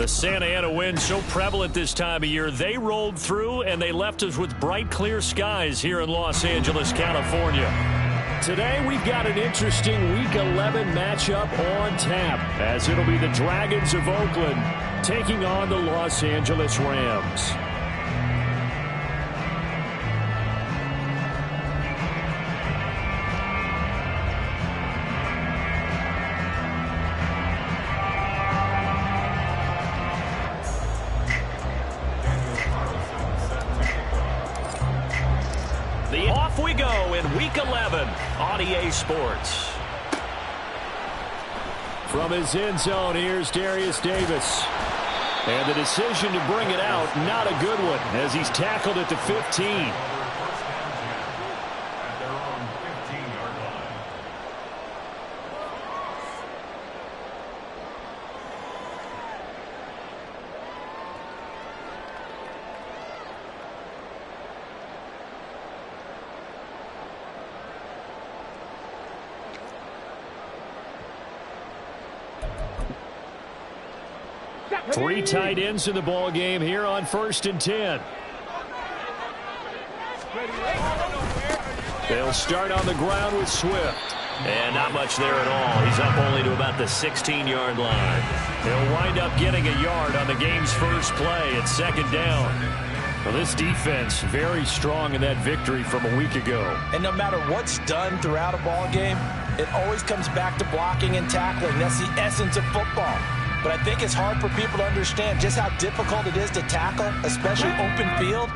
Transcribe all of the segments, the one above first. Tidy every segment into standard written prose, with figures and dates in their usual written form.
The Santa Ana wind so prevalent this time of year, they rolled through and they left us with bright, clear skies here in Los Angeles, California. Today, we've got an interesting Week 11 matchup on tap, as it'll be the Dragons of Oakland taking on the Los Angeles Rams. Off we go in Week 11 on EA Sports. From his end zone, here's Darius Davis. And the decision to bring it out, not a good one, as he's tackled at the 15. Three tight ends in the ball game here on 1st and 10. They'll start on the ground with Swift. And not much there at all. He's up only to about the 16-yard line. He'll wind up getting a yard on the game's first play at 2nd down. Well, this defense very strong in that victory from a week ago. And no matter what's done throughout a ball game, it always comes back to blocking and tackling. That's the essence of football. But I think it's hard for people to understand just how difficult it is to tackle, especially open field.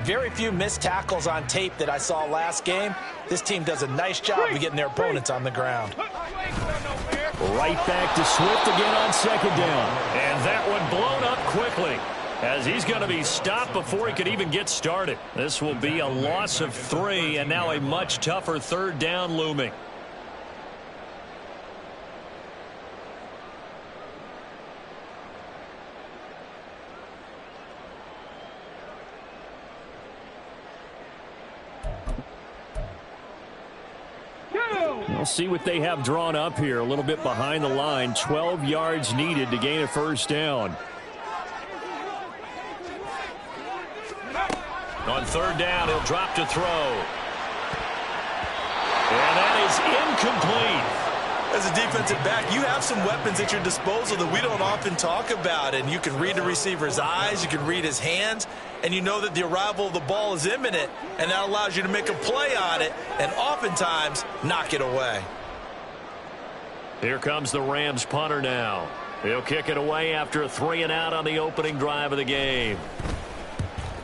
Very few missed tackles on tape that I saw last game. This team does a nice job of getting their opponents on the ground. Right back to Swift again on 2nd down. And that one blown up quickly, as he's going to be stopped before he could even get started. This will be a loss of 3, and now a much tougher 3rd down looming. We'll see what they have drawn up here. A little bit behind the line. 12 yards needed to gain a 1st down. On 3rd down, he'll drop to throw. And that is incomplete. As a defensive back, you have some weapons at your disposal that we don't often talk about. And you can read the receiver's eyes, you can read his hands, and you know that the arrival of the ball is imminent, and that allows you to make a play on it and oftentimes knock it away. Here comes the Rams punter now. He'll kick it away after a 3-and-out on the opening drive of the game.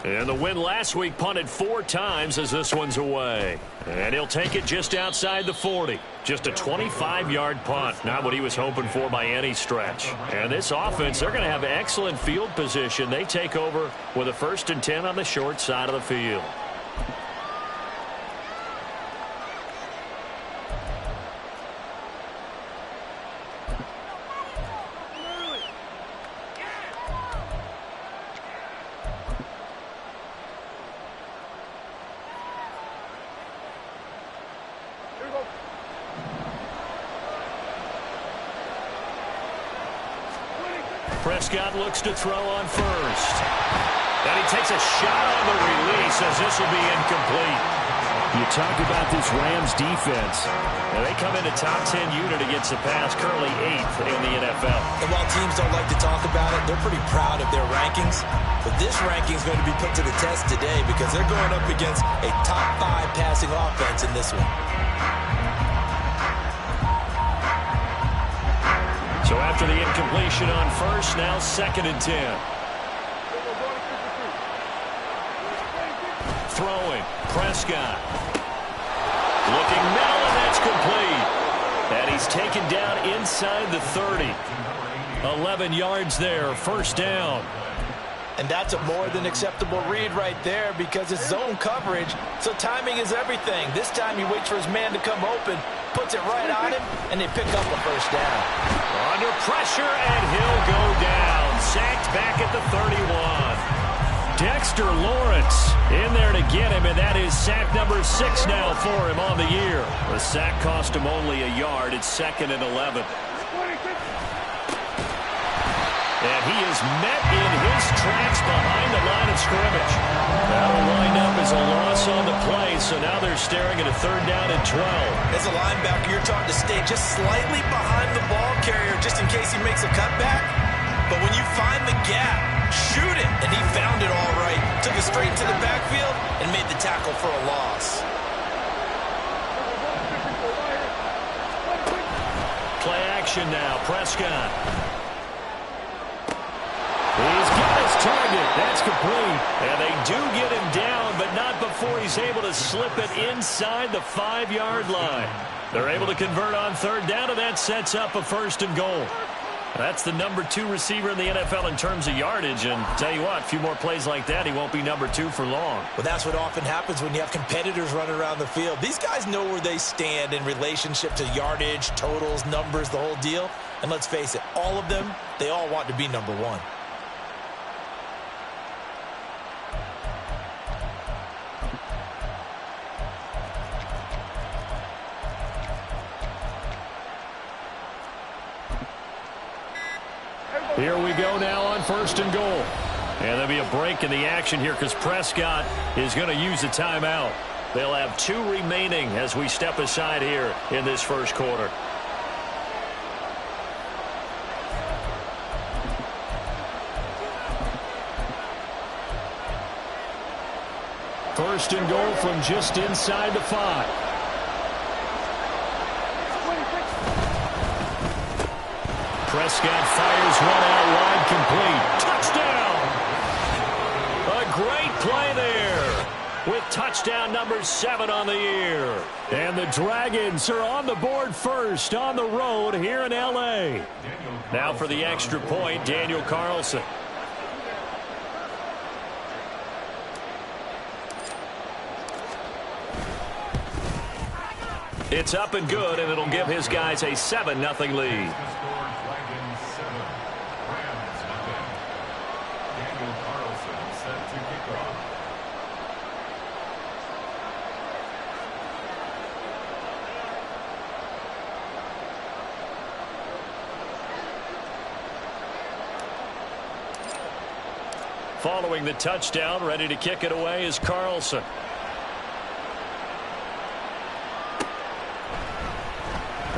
And the win last week punted 4 times as this one's away. And he'll take it just outside the 40. Just a 25-yard punt. Not what he was hoping for by any stretch. And this offense, they're going to have excellent field position. They take over with a 1st and 10 on the short side of the field. Prescott looks to throw on 1st. And he takes a shot on the release as this will be incomplete. You talk about this Rams defense. Now they come into top 10 unit against the pass, currently 8th in the NFL. And while teams don't like to talk about it, they're pretty proud of their rankings. But this ranking is going to be put to the test today because they're going up against a top 5 passing offense in this one. So after the incompletion on 1st, now 2nd and 10. Throwing, Prescott. Looking middle, and that's complete. And he's taken down inside the 30. 11 yards there, 1st down. And that's a more than acceptable read right there because it's zone coverage, so timing is everything. This time he waits for his man to come open, puts it right on him, and they pick up a 1st down. Under pressure, and he'll go down. Sacked back at the 31. Dexter Lawrence in there to get him, and that is sack number 6 now for him on the year. The sack cost him only a yard. It's 2nd and 11. And he is met in his tracks behind the line of scrimmage. That'll wind up as a loss on the play, so now they're staring at a 3rd down and 12. As a linebacker, you're taught to stay just slightly behind the ball carrier just in case he makes a cutback. But when you find the gap, shoot it. And he found it all right. Took it straight to the backfield and made the tackle for a loss. Play action now. Prescott. He's got his target. That's complete. And they do get him down, but not before he's able to slip it inside the 5-yard line. They're able to convert on 3rd down, and that sets up a 1st and goal. That's the number 2 receiver in the NFL in terms of yardage. And tell you what, a few more plays like that, he won't be number 2 for long. Well, that's what often happens when you have competitors running around the field. These guys know where they stand in relationship to yardage, totals, numbers, the whole deal. And let's face it, all of them, they all want to be number 1. Here we go now on 1st and goal. And there'll be a break in the action here because Prescott is going to use a timeout. They'll have 2 remaining as we step aside here in this 1st quarter. First and goal from just inside the 5. Prescott fires one out wide, complete. Touchdown! A great play there with touchdown number 7 on the year. And the Dragons are on the board first on the road here in L.A. Now for the extra point, Daniel Carlson. It's up and good, and it'll give his guys a 7-0 lead. Following the touchdown, ready to kick it away is Carlson.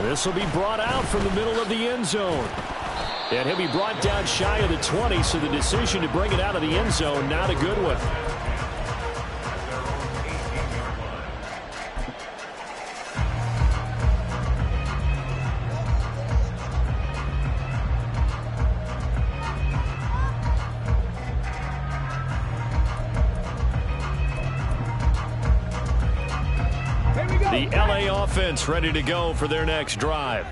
This will be brought out from the middle of the end zone. And he'll be brought down shy of the 20, so the decision to bring it out of the end zone, not a good one. The LA offense ready to go for their next drive.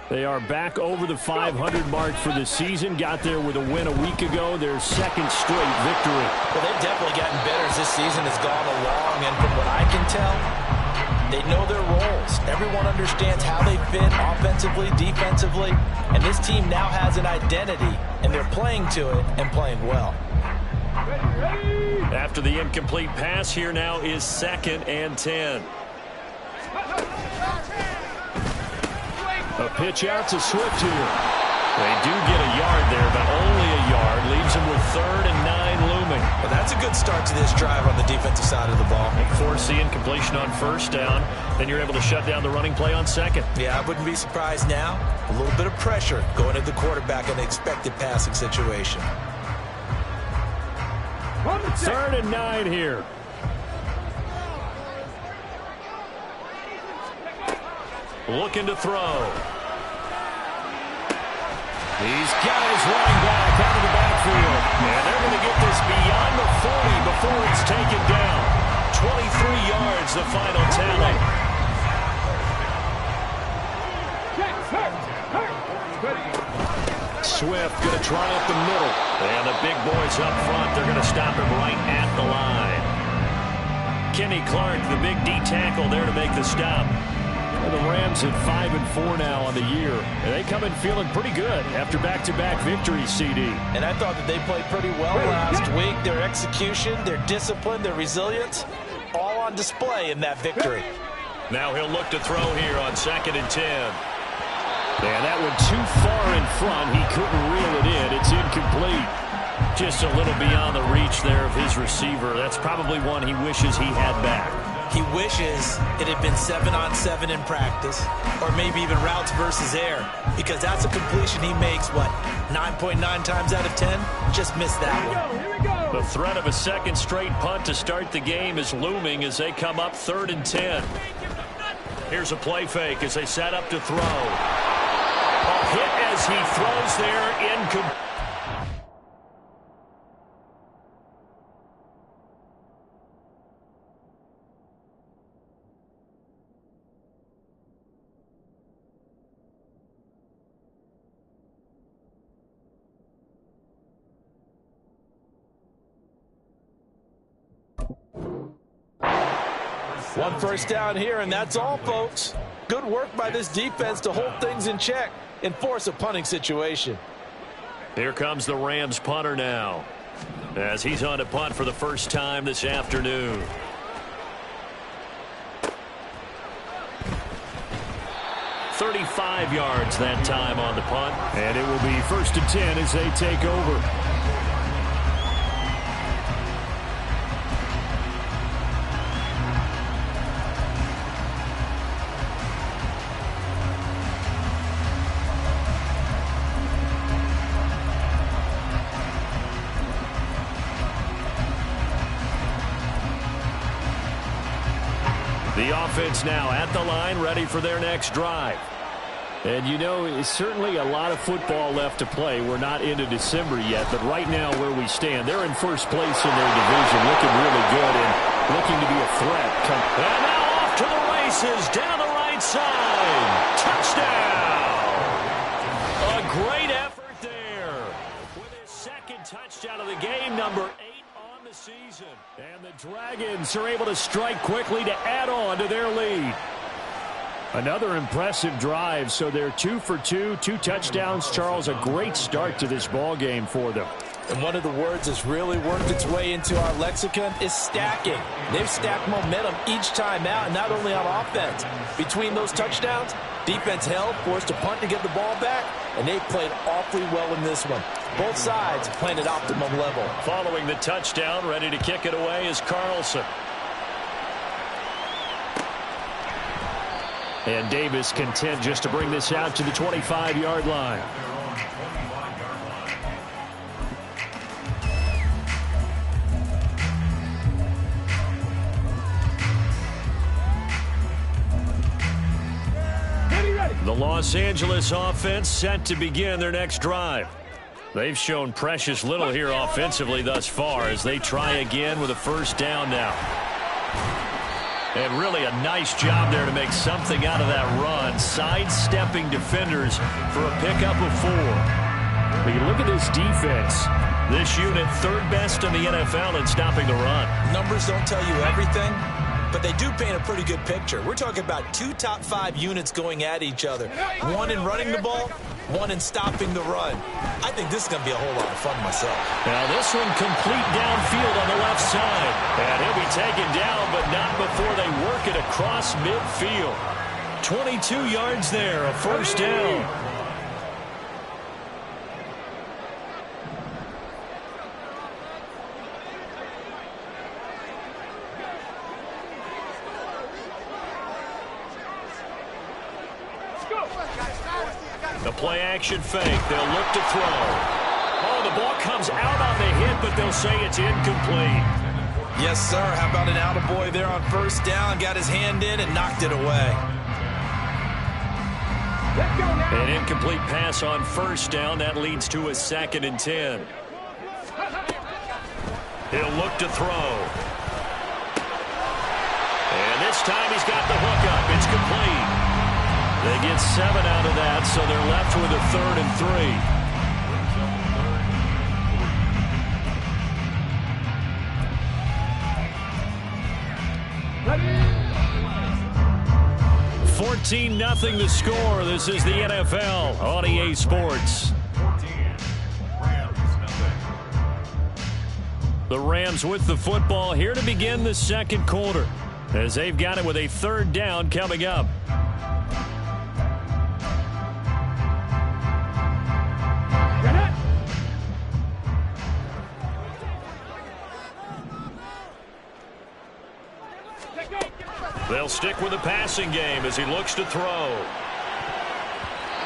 They are back over the 500 mark for the season. Got there with a win a week ago, their 2nd straight victory. Well, they've definitely gotten better as this season has gone along, and from what I can tell, they know their roles. Everyone understands how they fit offensively, defensively, and this team now has an identity, and they're playing to it and playing well. After the incomplete pass, here now is 2nd and 10. A pitch out to Swift here. They do get a yard there, but only a yard. Leaves them with 3rd and 9 looming. Well, that's a good start to this drive on the defensive side of the ball. And force the incompletion on 1st down. Then you're able to shut down the running play on 2nd. Yeah, I wouldn't be surprised now. A little bit of pressure going at the quarterback in an expected passing situation. 3rd and 9 here. Looking to throw. He's got his running back out of the backfield. And they're going to get this beyond the 40 before it's taken down. 23 yards, the final tally. Swift going to try up the middle. And the big boys up front, they're going to stop him right at the line. Kenny Clark, the big D tackle there to make the stop. The Rams at 5-4 now on the year. And they come in feeling pretty good after back-to-back victories, CD. And I thought that they played pretty well last week. Their execution, their discipline, their resilience, all on display in that victory. Now he'll look to throw here on 2nd and 10. And that one too far in front. He couldn't reel it in. It's incomplete. Just a little beyond the reach there of his receiver. That's probably one he wishes he had back. He wishes it had been 7-on-7 in practice, or maybe even routes versus air, because that's a completion he makes, what, 9.9 times out of 10? Just missed that one. Here we go. The threat of a second straight punt to start the game is looming as they come up 3rd and 10. Here's a play fake as they set up to throw. A hit as he throws there, incomplete. One first down here, and that's all, folks. Good work by this defense to hold things in check and force a punting situation. Here comes the Rams punter now, as he's on to punt for the first time this afternoon. "35 yards that time on the punt. And it will be 1st and 10 as they take over. The offense now at the line, ready for their next drive. And you know, it's certainly a lot of football left to play. We're not into December yet, but right now where we stand, they're in first place in their division, looking really good and looking to be a threat. And now off to the races, down the right side. Touchdown! A great effort there with his second touchdown of the game, number 8 on the season. And the Dragons are able to strike quickly to add on to their lead. Another impressive drive, so they're 2 for 2, 2 touchdowns. Charles, a great start to this ball game for them. And one of the words that's really worked its way into our lexicon is stacking. They've stacked momentum each time out, and not only on offense. Between those touchdowns, defense held, forced a punt to get the ball back, and they played awfully well in this one. Both sides playing at optimum level. Following the touchdown, ready to kick it away is Carlson. And Davis content just to bring this out to the 25-yard line. The Los Angeles offense set to begin their next drive. They've shown precious little here offensively thus far as they try again with a first down now. And really a nice job there to make something out of that run, sidestepping defenders for a pickup of 4. But you look at this defense. This unit, 3rd best in the NFL in stopping the run. Numbers don't tell you everything, but they do paint a pretty good picture. We're talking about 2 top 5 units going at each other. One in running the ball, one in stopping the run. I think this is going to be a whole lot of fun myself. Now this one complete downfield on the left side. And he'll be taken down, but not before they work it across midfield. 22 yards there, a first down. The play action fake. They'll look to throw. Oh, the ball comes out on the hit, but they'll say it's incomplete. Yes, sir. How about an attaboy there on first down? Got his hand in and knocked it away. An incomplete pass on first down. That leads to a 2nd and 10. He'll look to throw. And this time he's got the hook up. It's complete. They get 7 out of that, so they're left with a 3rd and 3. 14-0 the score. This is the NFL on EA Sports. The Rams with the football here to begin the second quarter, as they've got it with a 3rd down coming up. They'll stick with the passing game as he looks to throw.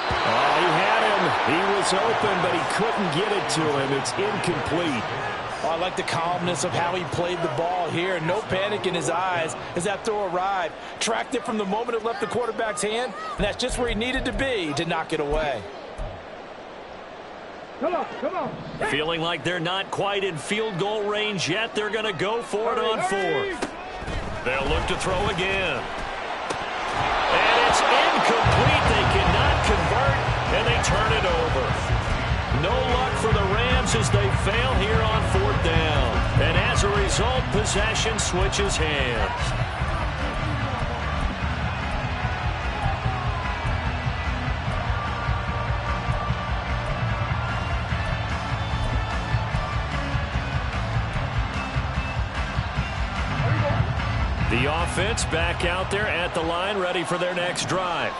Oh, he had him. He was open, but he couldn't get it to him. It's incomplete. Oh, I like the calmness of how he played the ball here. No panic in his eyes as that throw arrived. Tracked it from the moment it left the quarterback's hand, and that's just where he needed to be to knock it away. Come on. Feeling like they're not quite in field goal range yet. They're going to go for it on fourth. They'll look to throw again. And it's incomplete. They cannot convert, and they turn it over. No luck for the Rams as they fail here on fourth down. And as a result, possession switches hands. The offense back out there at the line, ready for their next drive.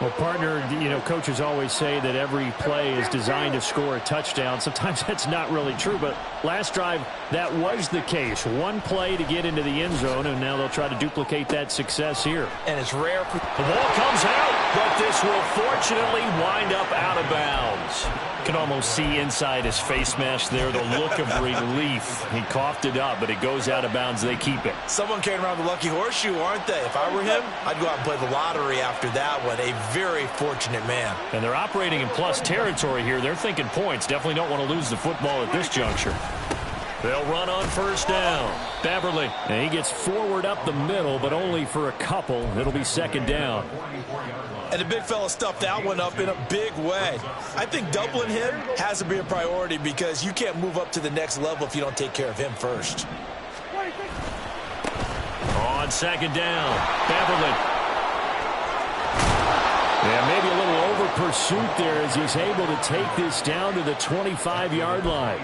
Well, partner, coaches always say that every play is designed to score a touchdown. Sometimes that's not really true, but last drive, that was the case. One play to get into the end zone, and now they'll try to duplicate that success here. And it's rare. The ball comes out, but this will fortunately wind up out of bounds. Can almost see inside his face mask there, the look of relief. He coughed it up, but it goes out of bounds. They keep it. Someone carrying around the lucky horseshoe, aren't they? If I were him, I'd go out and play the lottery after that one. A very fortunate man. And they're operating in plus territory here. They're thinking points. Definitely don't want to lose the football at this juncture. They'll run on first down. Beverly. And he gets forward up the middle, but only for a couple. It'll be second down. And the big fella stuffed that one up in a big way. I think doubling him has to be a priority because you can't move up to the next level if you don't take care of him first. On second down, Beverly. Yeah, maybe a little over pursuit there as he's able to take this down to the 25-yard line.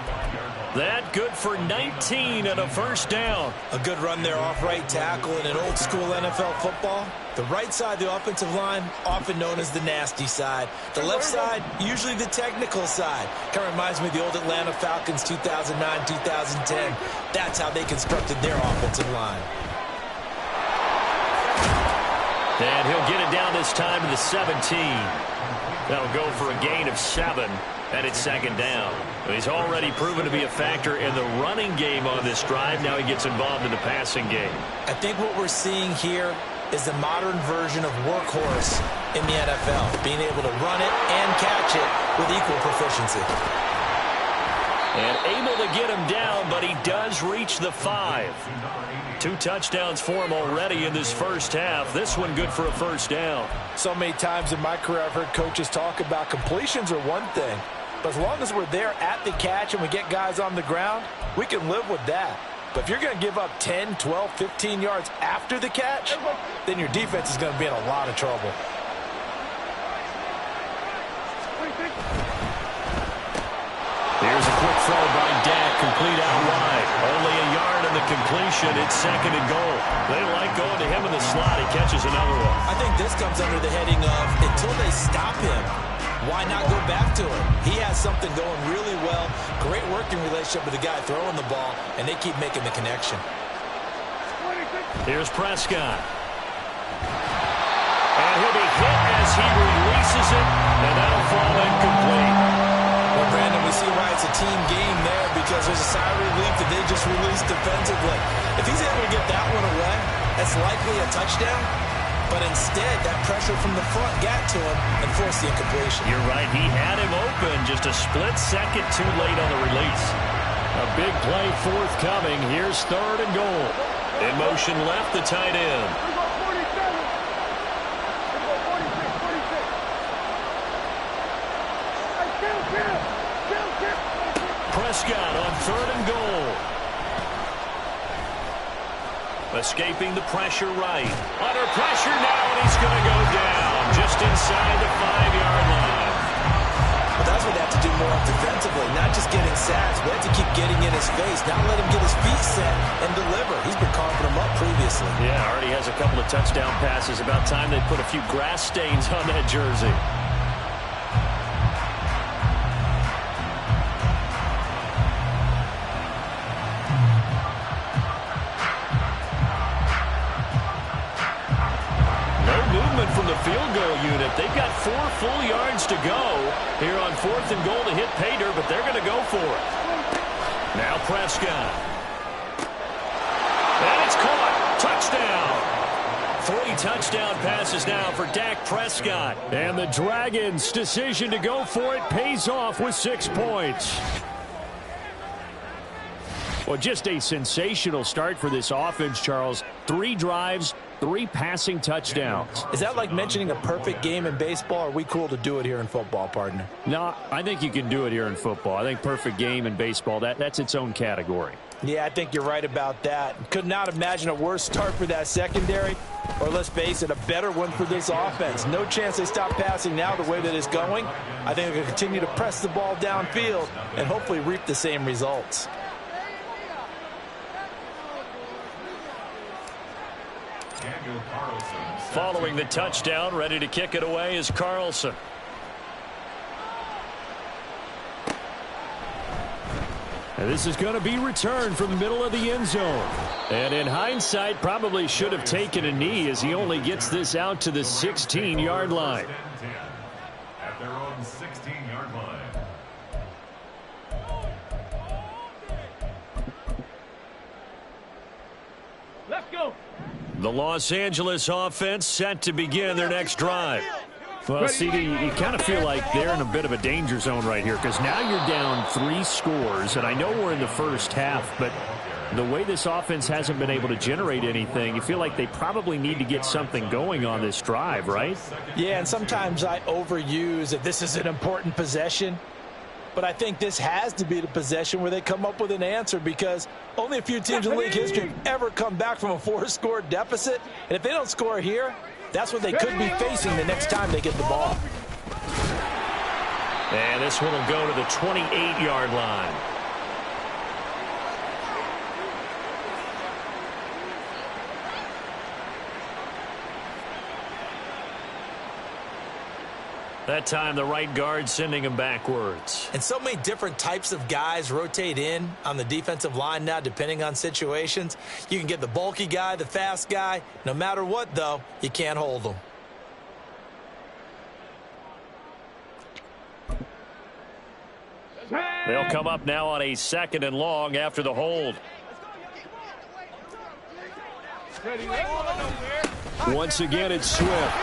That good for 19 and a first down. A good run there off right tackle in an old school NFL football. The right side of the offensive line, often known as the nasty side. The left side, usually the technical side. Kind of reminds me of the old Atlanta Falcons 2009, 2010. That's how they constructed their offensive line. And he'll get it down this time to the 17. That'll go for a gain of 7, and it's second down. He's already proven to be a factor in the running game on this drive. Now he gets involved in the passing game. I think what we're seeing here is the modern version of workhorse in the NFL, being able to run it and catch it with equal proficiency. And able to get him down, but he does reach the 5. 2 touchdowns for him already in this first half. This one good for a first down. So many times in my career I've heard coaches talk about completions are one thing, but as long as we're there at the catch and we get guys on the ground, we can live with that. But if you're going to give up 10, 12, 15 yards after the catch, then your defense is going to be in a lot of trouble. Here's a quick throw by Dak, complete out wide. Only a yard in the completion. It's second and goal. They like going to him in the slot. He catches another one. I think this comes under the heading of until they stop him, why not go back to him? He has something going really well. Great working relationship with the guy throwing the ball, and they keep making the connection. Here's Prescott. And he'll be hit as he releases it, and that'll fall incomplete. Well, Brandon, we see why it's a team game there because there's a sigh of relief that they just released defensively. If he's able to get that one away, that's likely a touchdown. But instead, that pressure from the front got to him and forced the incompletion. You're right. He had him open just a split second too late on the release. A big play forthcoming. Here's third and goal. In motion left, the tight end. Prescott on third and goal. Escaping the pressure right. Under pressure now, and he's going to go down just inside the 5-yard line. But that's what they have to do more defensively, not just getting sacks, but have to keep getting in his face, not let him get his feet set and deliver. He's been coughing him up previously. Yeah, already has a couple of touchdown passes. About time they put a few grass stains on that jersey. field goal unit. They've got 4 full yards to go here on 4th and goal to hit pay dirt, but they're going to go for it. Now Prescott. And it's caught. Touchdown. 3 touchdown passes now for Dak Prescott. And the Dragons' decision to go for it pays off with 6 points. Well, just a sensational start for this offense, Charles. 3 drives, 3 passing touchdowns. Is that like mentioning a perfect game in baseball? Or are we cool to do it here in football, partner? No, I think you can do it here in football. I think perfect game in baseball, that's its own category. Yeah, I think you're right about that. Could not imagine a worse start for that secondary, or let's face it, a better one for this offense. No chance they stop passing now the way that it's going. I think they're going to continue to press the ball downfield and hopefully reap the same results. Following the touchdown, ready to kick it away is Carlson. And this is going to be returned from the middle of the end zone. And in hindsight, probably should have taken a knee as he only gets this out to the 16-yard line. At their own 16-yard line. Let's go. The Los Angeles offense set to begin their next drive. Well, CD, you kind of feel like they're in a bit of a danger zone right here because now you're down 3 scores, and I know we're in the first half, but the way this offense hasn't been able to generate anything, you feel like they probably need to get something going on this drive, right? Yeah, and sometimes I overuse if this is an important possession, but I think this has to be the possession where they come up with an answer because only a few teams in league history have ever come back from a 4-score deficit, and if they don't score here, that's what they could be facing the next time they get the ball. And this one will go to the 28-yard line. That time the right guard sending him backwards. And so many different types of guys rotate in on the defensive line now depending on situations. You can get the bulky guy, the fast guy. No matter what, though, you can't hold them. They'll come up now on a 2nd and long after the hold. Once again, it's Swift.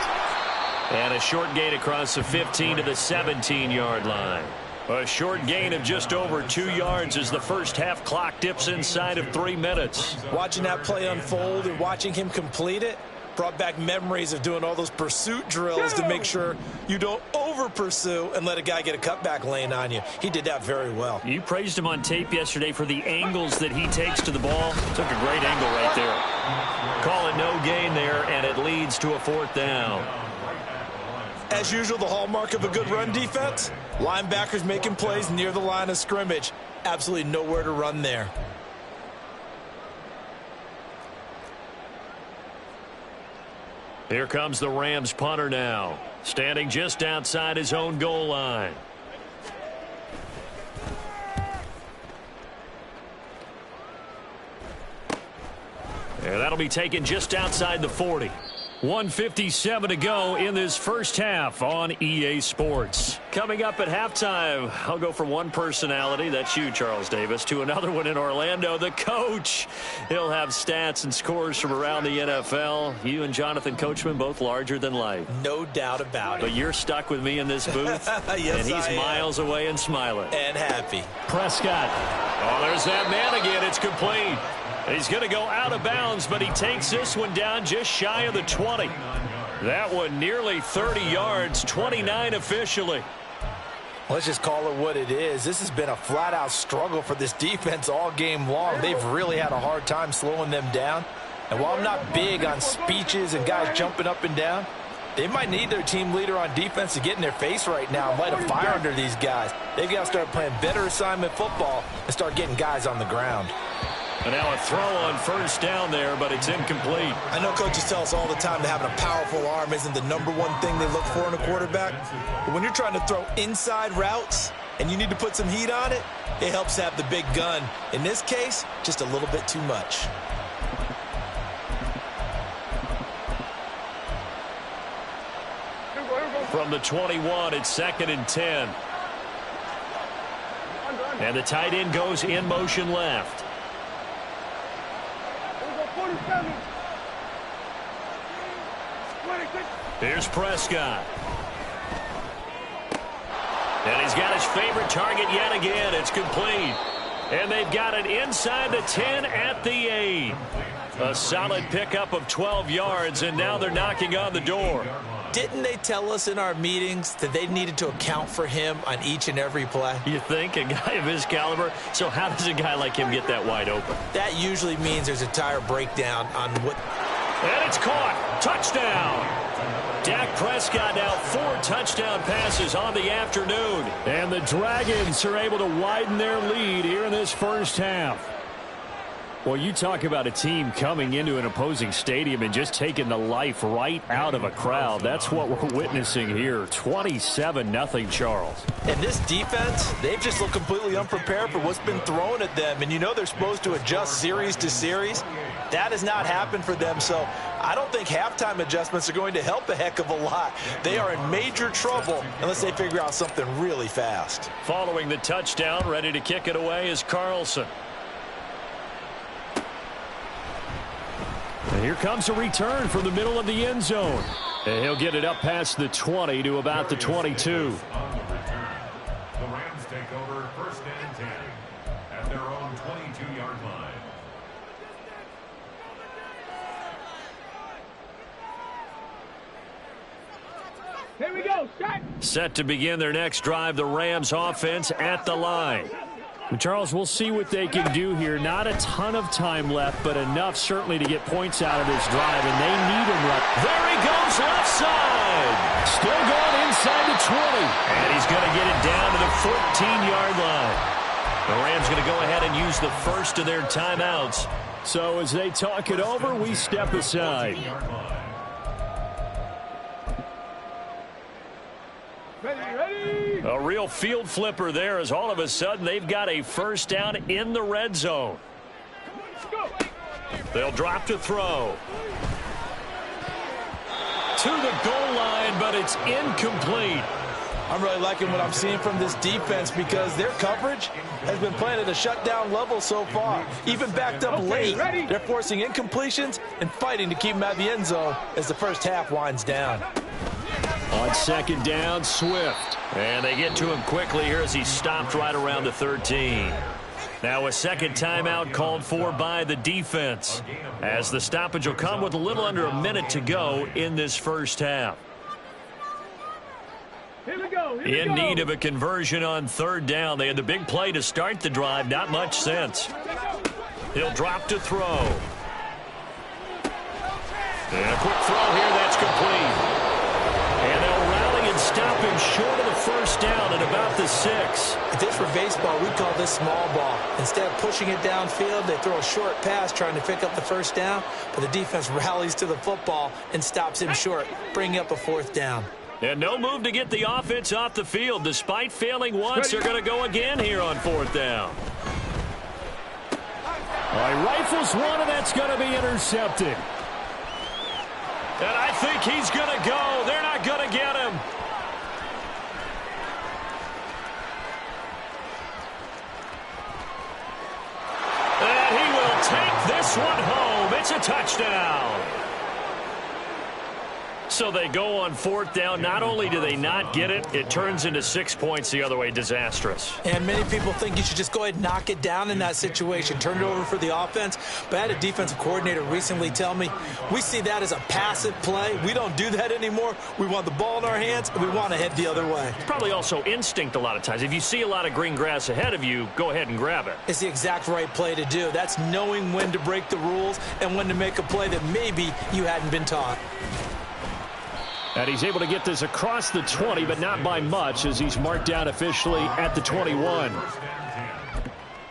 And a short gain across the 15 to the 17-yard line. A short gain of just over 2 yards as the first half clock dips inside of 3 minutes. Watching that play unfold and watching him complete it brought back memories of doing all those pursuit drills to make sure you don't over-pursue and let a guy get a cutback lane on you. He did that very well. You praised him on tape yesterday for the angles that he takes to the ball. Took a great angle right there. Call it no gain there, and it leads to a 4th down. As usual, the hallmark of a good run defense, linebackers making plays near the line of scrimmage. Absolutely nowhere to run there. Here comes the Rams punter now, standing just outside his own goal line. And that'll be taken just outside the 40. 1:57 to go in this first half on EA Sports. Coming up at halftime, I'll go from one personality, that's you, Charles Davis, to another one in Orlando, the coach. He'll have stats and scores from around the NFL. You and Jonathan Coachman, both larger than life. No doubt about it. But you're stuck with me in this booth, yes, and he's miles away and smiling. And happy. Prescott. Oh, there's that man again. It's complete. He's going to go out of bounds, but he takes this one down just shy of the 20. That one nearly 30 yards, 29 officially. Let's just call it what it is. This has been a flat-out struggle for this defense all game long. They've really had a hard time slowing them down. And while I'm not big on speeches and guys jumping up and down, they might need their team leader on defense to get in their face right now and light a fire under these guys. They've got to start playing better assignment football and start getting guys on the ground. And now a throw on first down there, but it's incomplete. I know coaches tell us all the time that having a powerful arm isn't the #1 thing they look for in a quarterback. But when you're trying to throw inside routes and you need to put some heat on it, it helps to have the big gun. In this case, just a little bit too much. From the 21, it's 2nd and 10. And the tight end goes in motion left. Here's Prescott. And he's got his favorite target yet again. It's complete. And they've got it inside the 10 at the 8. A solid pickup of 12 yards, and now they're knocking on the door. Didn't they tell us in our meetings that they needed to account for him on each and every play? You think? A guy of his caliber? So how does a guy like him get that wide open? That usually means there's a tire breakdown on what... And it's caught. Touchdown. Dak Prescott now 4 touchdown passes on the afternoon. And the Dragons are able to widen their lead here in this first half. Well, you talk about a team coming into an opposing stadium and just taking the life right out of a crowd. That's what we're witnessing here. 27-0, Charles. And this defense, they've just looked completely unprepared for what's been thrown at them. And you know they're supposed to adjust series to series. That has not happened for them. So I don't think halftime adjustments are going to help a heck of a lot. They are in major trouble unless they figure out something really fast. Following the touchdown, ready to kick it away is Carlson. And here comes a return from the middle of the end zone. And he'll get it up past the 20 to about the 22. The Rams take over 1st and 10 at their own 22-yard line. Here we go, set to begin their next drive, the Rams offense at the line. Charles, we'll see what they can do here. Not a ton of time left, but enough certainly to get points out of this drive, and they need him right. There he goes, left side. Still going inside the 20. And he's going to get it down to the 14-yard line. The Rams going to go ahead and use the first of their timeouts. So as they talk it over, we step aside. A real field flipper there as all of a sudden they've got a first down in the red zone. They'll drop to throw. To the goal line, but it's incomplete. I'm really liking what I'm seeing from this defense because their coverage has been playing at a shutdown level so far. Even backed up late, they're forcing incompletions and fighting to keep them out of the end zone as the first half winds down. On second down, Swift. And they get to him quickly here as he stopped right around the 13. Now a second timeout called for by the defense, as the stoppage will come with a little under a minute to go in this first half. In need of a conversion on third down. They had the big play to start the drive. Not much sense. He'll drop to throw. And a quick throw here. That's complete. And they'll rally and stop him short of the first down at about the 6. If this were baseball, we'd call this small ball. Instead of pushing it downfield, they throw a short pass trying to pick up the first down, but the defense rallies to the football and stops him short, bringing up a fourth down. And no move to get the offense off the field. Despite failing once, they're going to go again here on fourth down. All right, rifles one, and that's going to be intercepted. And I think he's going to go. They're not going to get him. And he will take this one home. It's a touchdown. So they go on fourth down. Not only do they not get it, it turns into 6 points the other way. Disastrous. And many people think you should just go ahead and knock it down in that situation. Turn it over for the offense. But I had a defensive coordinator recently tell me, we see that as a passive play. We don't do that anymore. We want the ball in our hands, and we want to head the other way. It's probably also instinct a lot of times. If you see a lot of green grass ahead of you, go ahead and grab it. It's the exact right play to do. That's knowing when to break the rules and when to make a play that maybe you hadn't been taught. And he's able to get this across the 20, but not by much, as he's marked down officially at the 21.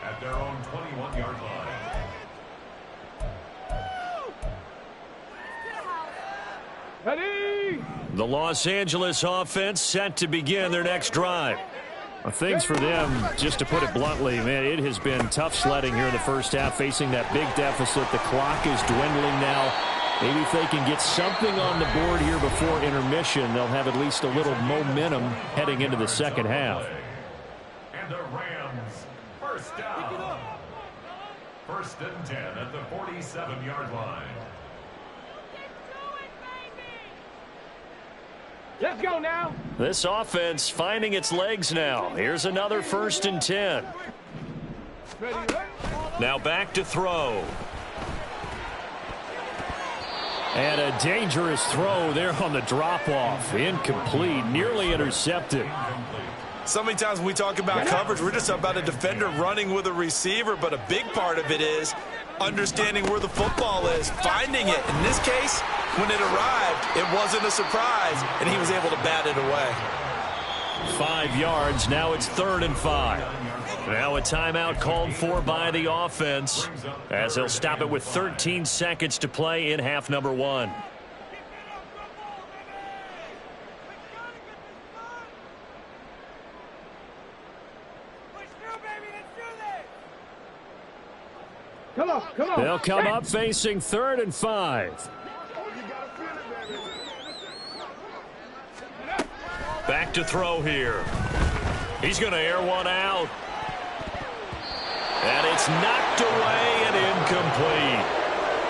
At their own 21-yard line. Ready? The Los Angeles offense set to begin their next drive. Well, things for them, just to put it bluntly, man, it has been tough sledding here in the first half, facing that big deficit. The clock is dwindling now. Maybe if they can get something on the board here before intermission, they'll have at least a little momentum heading into the second half. And the Rams, first down. First and 10 at the 47-yard line. Let's go now. This offense finding its legs now. Here's another first and 10. Now back to throw. And a dangerous throw there on the drop-off. Incomplete, nearly intercepted. So many times when we talk about coverage, we're just about a defender running with a receiver, but a big part of it is understanding where the football is, finding it. In this case, when it arrived, it wasn't a surprise, and he was able to bat it away. 5 yards. Now it's 3rd and 5. Now a timeout called for by the offense as they'll stop it with 13 seconds to play in half number 1. Come on, come on. They'll come up facing 3rd and 5. Back to throw here. He's going to air one out. And it's knocked away and incomplete.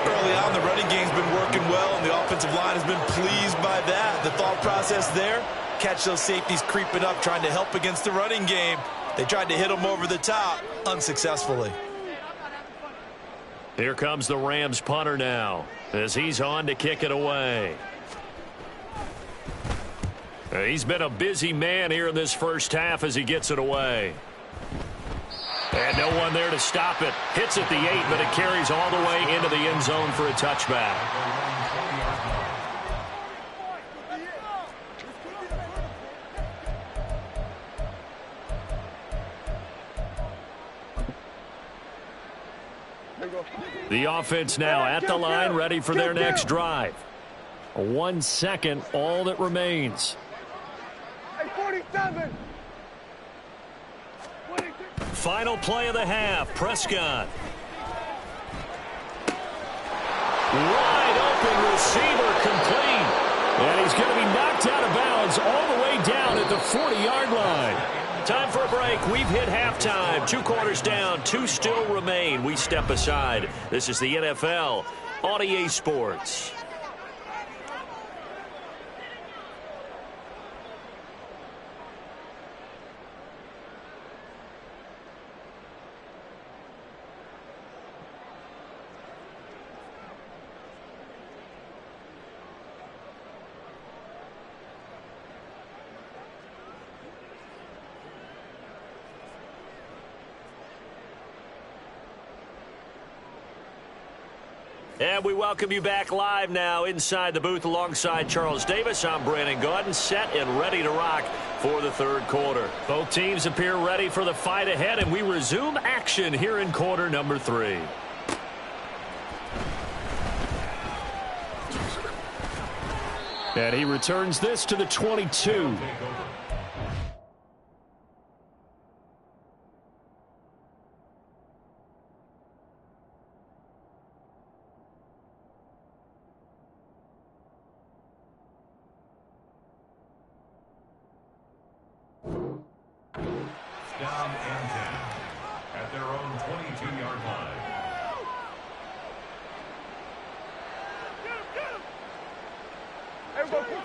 Early on, the running game's been working well, and the offensive line has been pleased by that. The thought process there, catch those safeties creeping up, trying to help against the running game. They tried to hit them over the top, unsuccessfully. Here comes the Rams punter now as he's on to kick it away. He's been a busy man here in this first half as he gets it away. And no one there to stop it. Hits at the 8, but it carries all the way into the end zone for a touchback. The offense now at the line, ready for their next drive. 1 second, all that remains. Hey, 47. Final play of the half. Prescott. Wide open receiver, complete. And he's going to be knocked out of bounds all the way down at the 40-yard line. Time for a break. We've hit halftime. 2 quarters down. 2 still remain. We step aside. This is the NFL on EA Sports. And we welcome you back live now inside the booth alongside Charles Davis. I'm Brandon Gaudin, set and ready to rock for the 3rd quarter. Both teams appear ready for the fight ahead, and we resume action here in quarter number 3. And he returns this to the 22. Down and 10 at their own 22-yard line.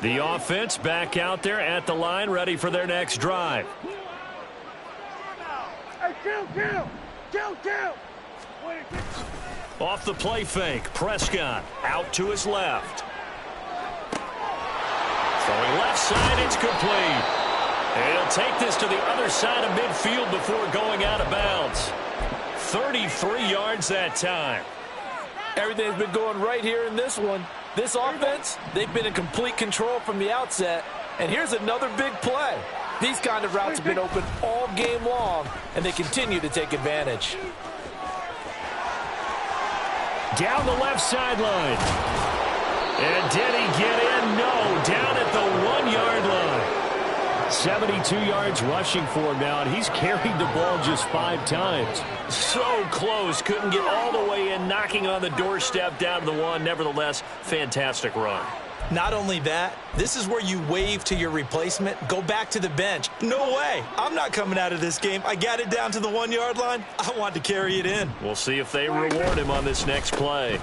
The offense back out there at the line, ready for their next drive. Hey, kill. Off the play fake, Prescott out to his left. Throwing left side, it's complete. And he'll take this to the other side of midfield before going out of bounds. 33 yards that time. Everything's been going right here in this one. This offense, they've been in complete control from the outset. And here's another big play. These kind of routes have been open all game long, and they continue to take advantage. Down the left sideline. And did he get in? No, down at the 1-yard line. 72 yards rushing for him now, and he's carried the ball just 5 times. So close. Couldn't get all the way in, knocking on the doorstep down to the 1. Nevertheless, fantastic run. Not only that, this is where you wave to your replacement, go back to the bench. No way. I'm not coming out of this game. I got it down to the 1-yard line. I want to carry it in. We'll see if they reward him on this next play.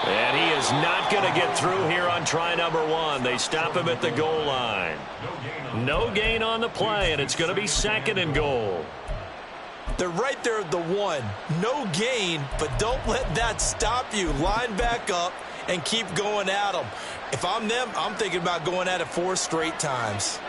And he is not going to get through here on try number 1. They stop him at the goal line. No gain on the play, and it's going to be 2nd and goal. They're right there at the 1. No gain, but don't let that stop you. Line back up and keep going at them. If I'm them, I'm thinking about going at it 4 straight times.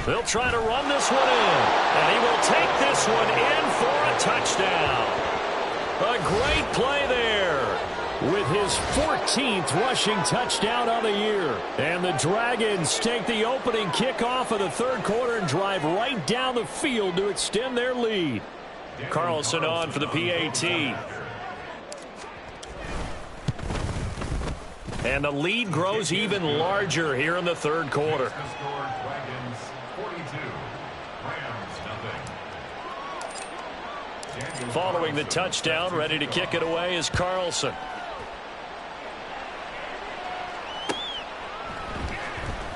They'll try to run this one in, and he will take this one in for a touchdown. A great play there. With his 14th rushing touchdown of the year. And the Dragons take the opening kickoff of the 3rd quarter and drive right down the field to extend their lead. Carlson on for the PAT. And the lead grows even larger here in the 3rd quarter. Following the touchdown, ready to kick it away is Carlson.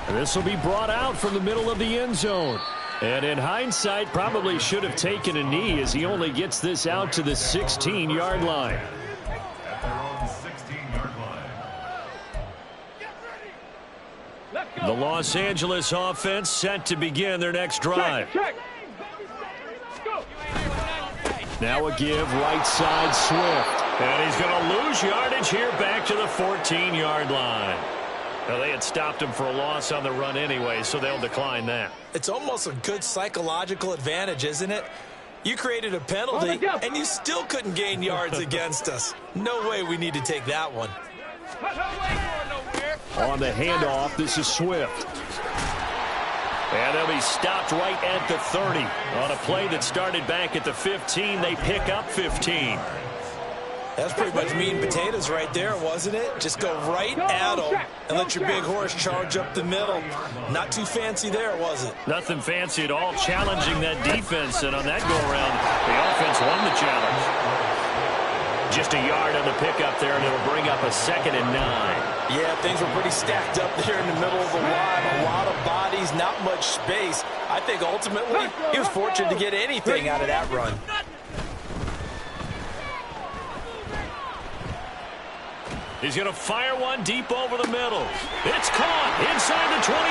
This will be brought out from the middle of the end zone. And in hindsight, probably should have taken a knee as he only gets this out to the 16-yard line. At their own 16-yard line. The Los Angeles offense set to begin their next drive. Check. Now a give right side Swift. And he's going to lose yardage here back to the 14-yard line. Now, they had stopped him for a loss on the run anyway, so they'll decline that. It's almost a good psychological advantage, isn't it? You created a penalty, and you still couldn't gain yards against us. No way we need to take that one. On the handoff, this is Swift. And they'll be stopped right at the 30. On a play that started back at the 15, they pick up 15. That's pretty much meat and potatoes right there, wasn't it? Just go right at them and let your big horse charge up the middle. Not too fancy there, was it? Nothing fancy at all, challenging that defense, and on that go-around, the offense won the challenge. Just a yard on the pickup there, and it'll bring up a 2nd and 9. Yeah, things were pretty stacked up there in the middle of the line. A lot of bodies, not much space. I think ultimately he was fortunate to get anything out of that run. He's going to fire one deep over the middle. It's caught inside the 25.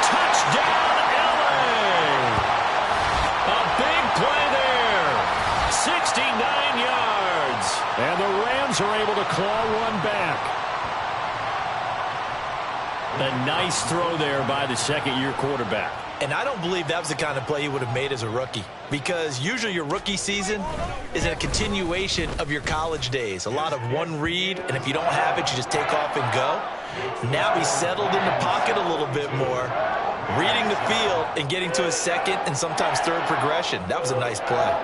Touchdown, LA. A big play there. 69 yards. And the Rams are able to claw one back. A nice throw there by the 2nd-year quarterback. And I don't believe that was the kind of play he would have made as a rookie, because usually your rookie season is a continuation of your college days. A lot of one read, and if you don't have it, you just take off and go. Now he's settled in the pocket a little bit more, reading the field and getting to his 2nd and sometimes 3rd progression. That was a nice play.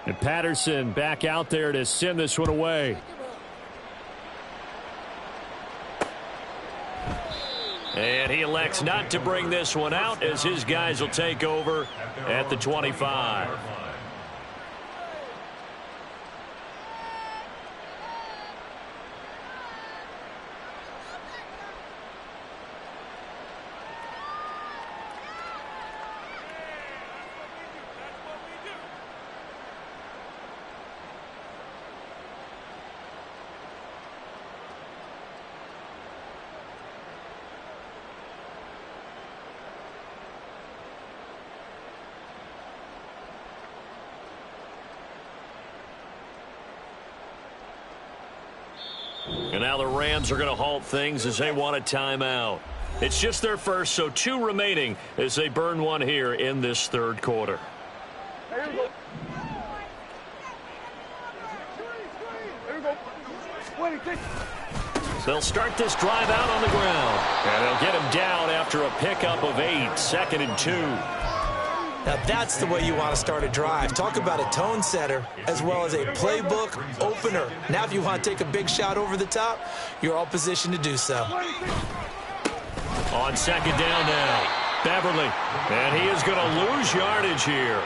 And Patterson back out there to send this one away. And he elects not to bring this one out as his guys will take over at the 25. And now the Rams are going to halt things as they want a timeout. It's just their first, so 2 remaining as they burn one here in this 3rd quarter. Here we go. Here we go. 26. They'll start this drive out on the ground. And they'll get him down after a pickup of 8, 2nd and 2. Now that's the way you want to start a drive. Talk about a tone setter as well as a playbook opener. Now if you want to take a big shot over the top, you're all positioned to do so. On 2nd down now, Beverly. And he is going to lose yardage here.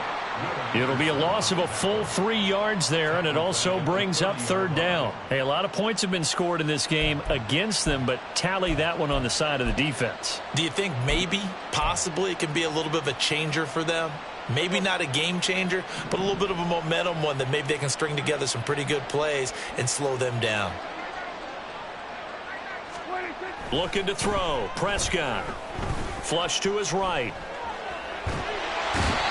It'll be a loss of a full 3 yards there, and it also brings up 3rd down. Hey, a lot of points have been scored in this game against them, but tally that one on the side of the defense. Do you think maybe, possibly, it can be a little bit of a changer for them? Maybe not a game changer, but a little bit of a momentum one that maybe they can string together some pretty good plays and slow them down. Looking to throw. Prescott. Flush to his right.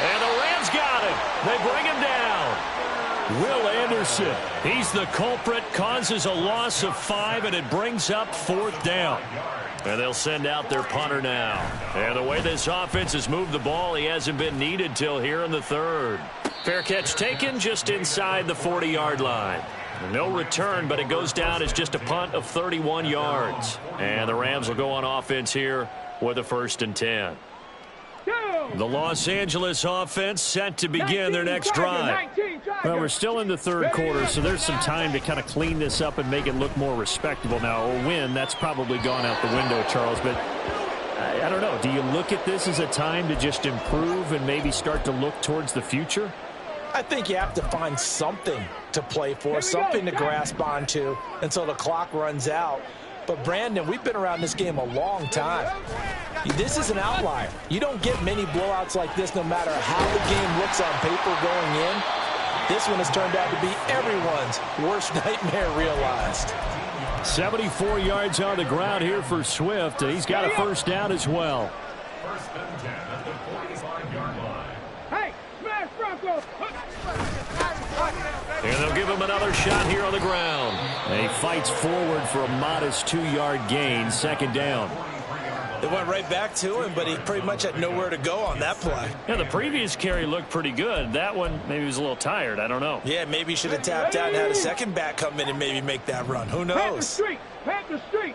And the Rams got him. They bring him down. Will Anderson. He's the culprit. Causes a loss of 5, and it brings up 4th down. And they'll send out their punter now. And the way this offense has moved the ball, he hasn't been needed till here in the 3rd. Fair catch taken just inside the 40-yard line. No return, but it goes down as just a punt of 31 yards. And the Rams will go on offense here with a 1st and 10. The Los Angeles offense set to begin their next drive. Well, we're still in the 3rd quarter, so there's some time to kind of clean this up and make it look more respectable. Now, a win, that's probably gone out the window, Charles, but I don't know. Do you look at this as a time to just improve and maybe start to look towards the future? I think you have to find something to play for, something to grasp onto until the clock runs out. But, Brandon, we've been around this game a long time. This is an outlier. You don't get many blowouts like this no matter how the game looks on paper going in. This one has turned out to be everyone's worst nightmare realized. 74 yards on the ground here for Swift. He's got a 1st down as well. 1st and 10 at the 45-yard line. Hey, smash Bronco. And they'll give him another shot here on the ground. He fights forward for a modest 2-yard gain, 2nd down. They went right back to him, but he pretty much had nowhere to go on that play. Yeah, the previous carry looked pretty good. That one, maybe he was a little tired. I don't know. Yeah, maybe he should have tapped out and had a second back come in and maybe make that run. Who knows? Pat the street.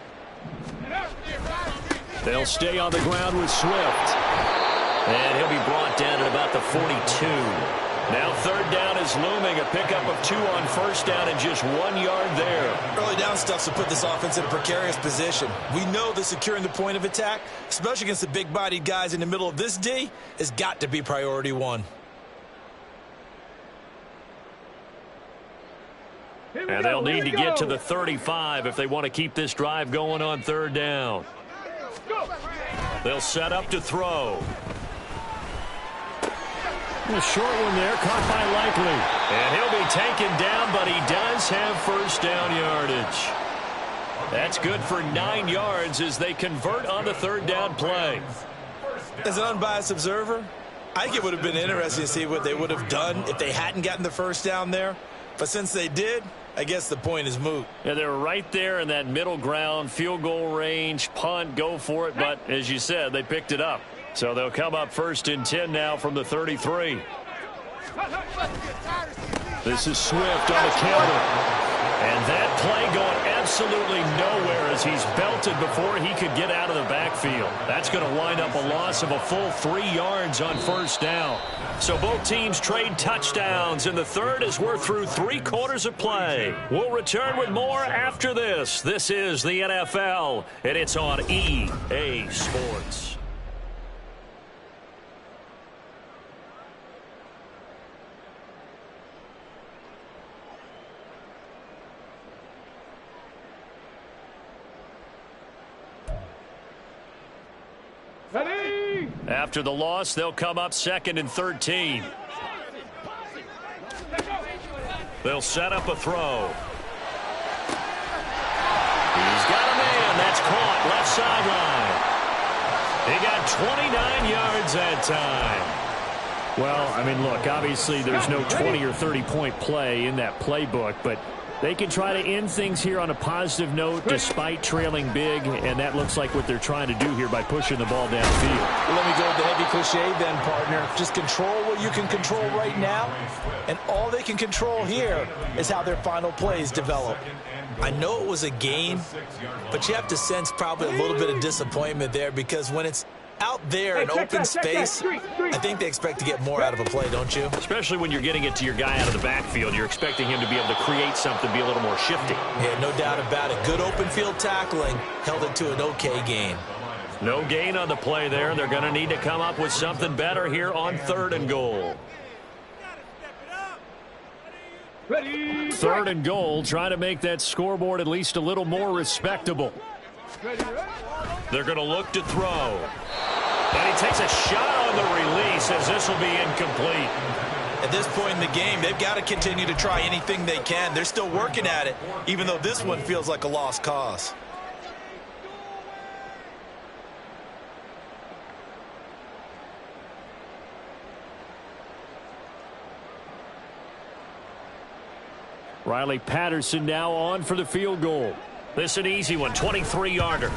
They'll stay on the ground with Swift. And he'll be brought down at about the 42. Now 3rd down is looming. A pickup of 2 on 1st down and just 1 yard there. Early down stuff to put this offense in a precarious position. We know that securing the point of attack, especially against the big-bodied guys in the middle of this D, has got to be priority 1. And they'll need to get to the 35 if they want to keep this drive going on 3rd down. They'll set up to throw. A short one there, caught by Likely. And he'll be taken down, but he does have 1st down yardage. That's good for 9 yards as they convert on the 3rd down play. As an unbiased observer, I think it would have been interesting to see what they would have done if they hadn't gotten the 1st down there. But since they did, I guess the point is moot. Yeah, they were right there in that middle ground, field goal range, punt, go for it. But as you said, they picked it up. So they'll come up 1st and 10 now from the 33. This is Swift on the counter. And that play going absolutely nowhere as he's belted before he could get out of the backfield. That's going to wind up a loss of a full 3 yards on 1st down. So both teams trade touchdowns in the 3rd as we're through 3 quarters of play. We'll return with more after this. This is the NFL, and it's on EA Sports. After the loss, they'll come up 2nd and 13. They'll set up a throw. He's got a man. That's caught left sideline. He got 29 yards that time. Well, I mean, look, obviously there's no 20 or 30-point play in that playbook, but They can try to end things here on a positive note despite trailing big, and that looks like what they're trying to do here by pushing the ball downfield. Well, let me go with the heavy cliche then, partner. Just control what you can control right now, and all they can control here is how their final plays develop. I know it was a gain, but you have to sense probably a little bit of disappointment there because when it's out there in open space, I think they expect to get more out of a play, don't you? Especially when you're getting it to your guy out of the backfield. You're expecting him to be able to create something, be a little more shifty. Yeah, no doubt about it. Good open field tackling held it to an okay gain. No gain on the play there. They're going to need to come up with something better here on 3rd and goal. Ready, 3rd and goal, trying to make that scoreboard at least a little more respectable. They're going to look to throw. And he takes a shot on the release as this will be incomplete. At this point in the game, they've got to continue to try anything they can. They're still working at it, even though this one feels like a lost cause. Riley Patterson now on for the field goal. This an easy one, 23-yarder.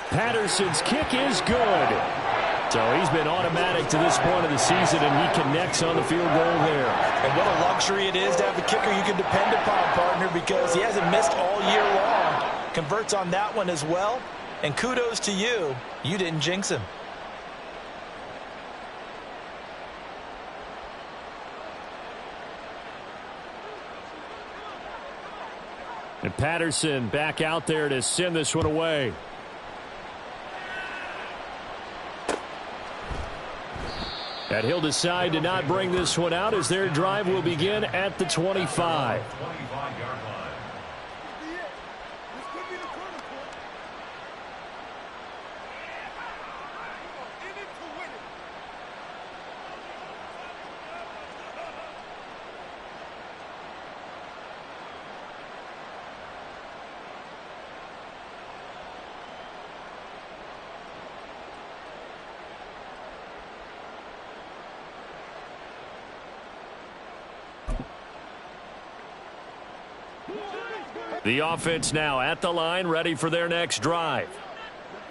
Patterson's kick is good. So he's been automatic to this point of the season, and he connects on the field goal there. And what a luxury it is to have a kicker you can depend upon, partner, because he hasn't missed all year long. Converts on that one as well. And kudos to you. You didn't jinx him. And Patterson back out there to send this one away. And he'll decide to not bring this one out as their drive will begin at the 25. The offense now at the line, ready for their next drive.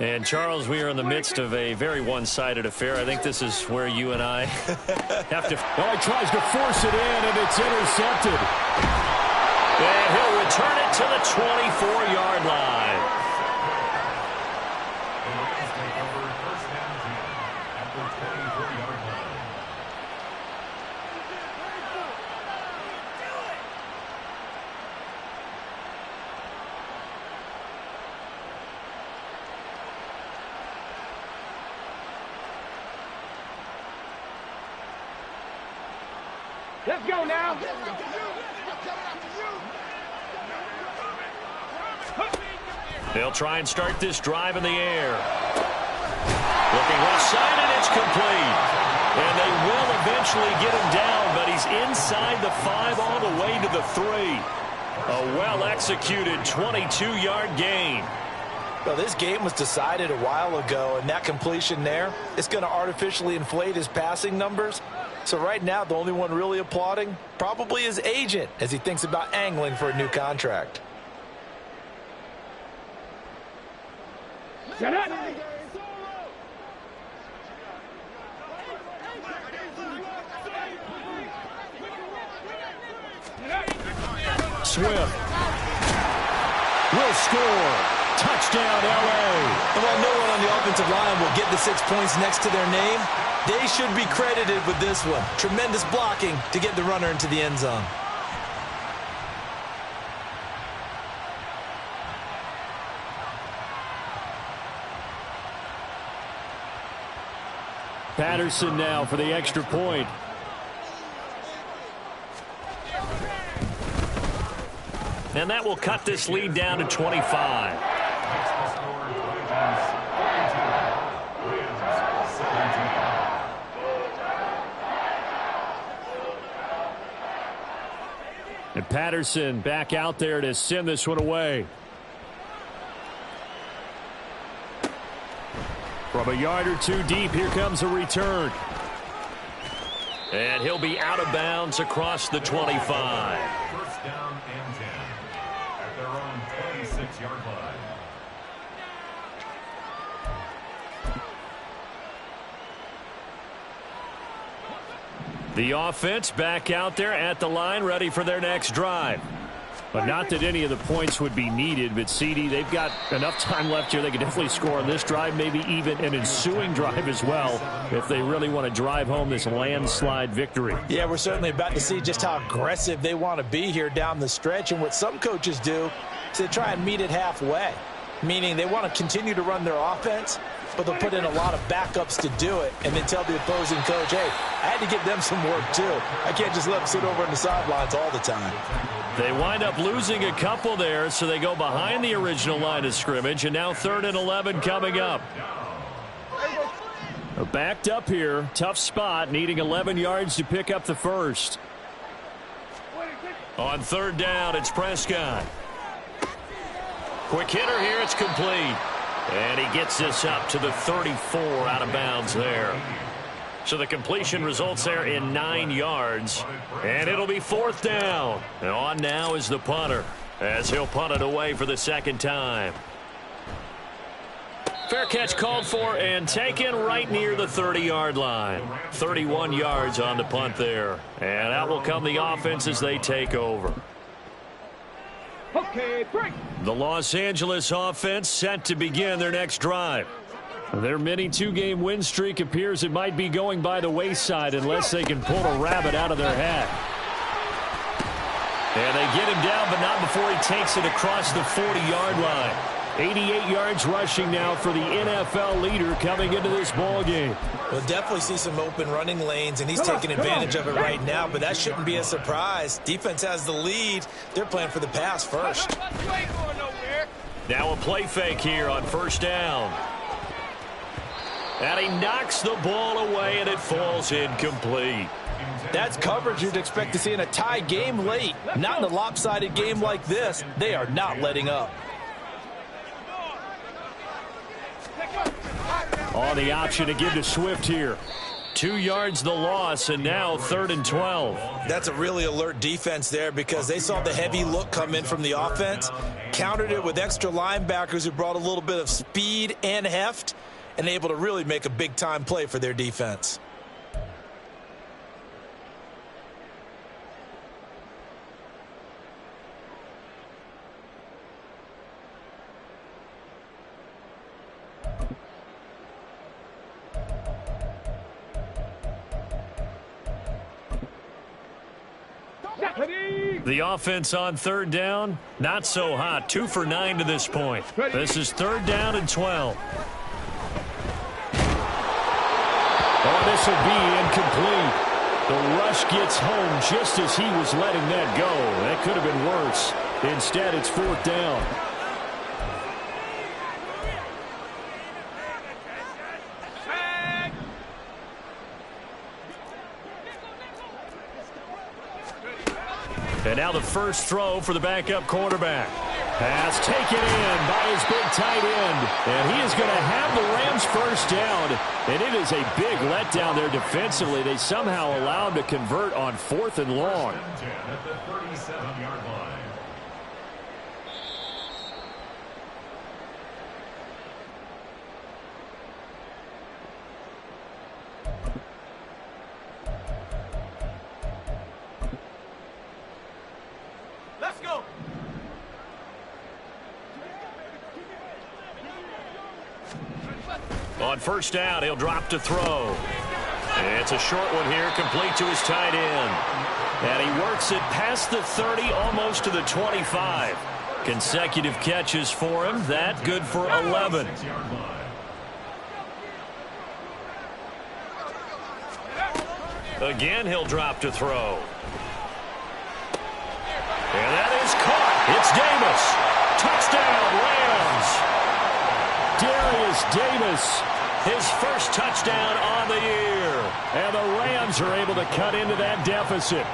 And, Charles, we are in the midst of a very one-sided affair. I think this is where you and I have to... Oh, he tries to force it in, and it's intercepted. And he'll return it to the 24-yard line. let's go now. They'll try and start this drive in the air. Looking left side, and it's complete. And they will eventually get him down, but he's inside the 5 all the way to the 3. A well-executed 22-yard gain. Well, this game was decided a while ago, and that completion there is going to artificially inflate his passing numbers. So right now, the only one really applauding probably his agent as he thinks about angling for a new contract. Get it. Swift will score. Touchdown, L.A. And while no one on the offensive line will get the 6 points next to their name, they should be credited with this one. Tremendous blocking to get the runner into the end zone. Patterson now for the extra point. And that will cut this lead down to 25. And Patterson back out there to send this one away. From a yard or two deep, here comes a return. And he'll be out of bounds across the 25. First down and The offense back out there at the line, ready for their next drive. But not that any of the points would be needed, but CD, they've got enough time left here. They can definitely score on this drive, maybe even an ensuing drive as well, if they really want to drive home this landslide victory. Yeah, we're certainly about to see just how aggressive they want to be here down the stretch. And what some coaches do is they try and meet it halfway, meaning they want to continue to run their offense, but they'll put in a lot of backups to do it and then tell the opposing coach, hey, I had to give them some work too. I can't just let them sit over on the sidelines all the time. They wind up losing a couple there, so they go behind the original line of scrimmage, and now 3rd and 11 coming up. Backed up here, tough spot, needing 11 yards to pick up the first. On 3rd down, it's Prescott. Quick hitter here, it's complete. And he gets this up to the 34 out of bounds there. So the completion results there in 9 yards. And it'll be 4th down. And on now is the punter, as he'll punt it away for the 2nd time. Fair catch called for and taken right near the 30-yard line. 31 yards on the punt there. And out will come the offense as they take over. Okay, break. The Los Angeles offense set to begin their next drive. Their mini 2-game win streak appears it might be going by the wayside unless they can pull a rabbit out of their hat. And they get him down, but not before he takes it across the 40-yard line. 88 yards rushing now for the NFL leader coming into this ball game. We'll definitely see some open running lanes, and he's taking advantage of it right now, but that shouldn't be a surprise. Defense has the lead. They're playing for the pass first. Now a play fake here on 1st down. And he knocks the ball away, and it falls incomplete. That's coverage you'd expect to see in a tie game late. Not in a lopsided game like this. They are not letting up. On the option to give to Swift here. 2 yards the loss, and now 3rd and 12. That's a really alert defense there because they saw the heavy look come in from the offense, countered it with extra linebackers who brought a little bit of speed and heft, and able to really make a big-time play for their defense. The offense on 3rd down, not so hot. 2 for 9 to this point. This is 3rd down and 12. Oh, this will be incomplete. The rush gets home just as he was letting that go. That could have been worse. Instead, it's 4th down. And now the first throw for the backup quarterback. Pass taken in by his big tight end. And he is going to have the Rams first down. And it is a big letdown there defensively. They somehow allowed him to convert on 4th and long. At the 37-yard line. Let's go. On 1st down, he'll drop to throw. It's a short one here, complete to his tight end. And he works it past the 30, almost to the 25. Consecutive catches for him. That good for 11. Again, he'll drop to throw. And that is caught. It's Davis. Touchdown, Rams. Darius Davis, His first touchdown on the year. and the Rams are able to cut into that deficit.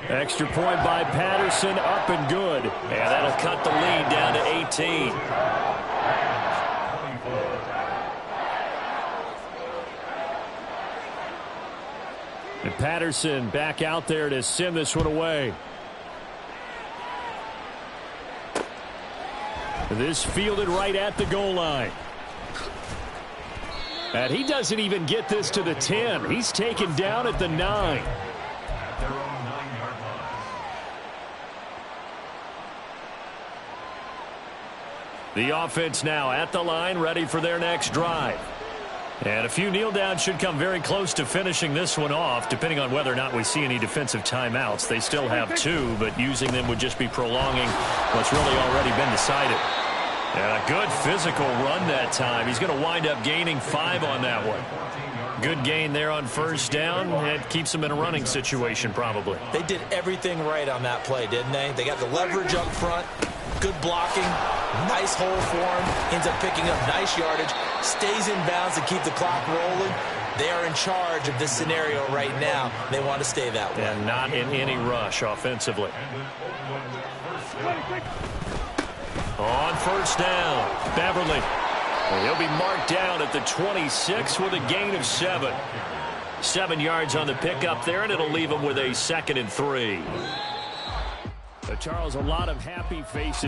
Extra point by Patterson, up and good. And that'll cut the lead down to 18. And Patterson back out there to send this one away. This fielded right at the goal line. And he doesn't even get this to the 10. He's taken down at the 9. At their own 9-yard line. The offense now at the line, ready for their next drive. And a few kneel downs should come very close to finishing this one off, depending on whether or not we see any defensive timeouts. They still have 2, but using them would just be prolonging what's really already been decided. And a good physical run that time. He's going to wind up gaining 5 on that one. Good gain there on first down. It keeps him in a running situation probably. They did everything right on that play, didn't they? They got the leverage up front, good blocking, nice hole for him, ends up picking up nice yardage, stays in bounds to keep the clock rolling. They are in charge of this scenario right now. They want to stay that way. And not in any rush offensively. On first down, Beverly. He'll be marked down at the 26 with a gain of 7. 7 yards on the pickup there, and it'll leave him with a 2nd and 3. Charles, a lot of happy faces.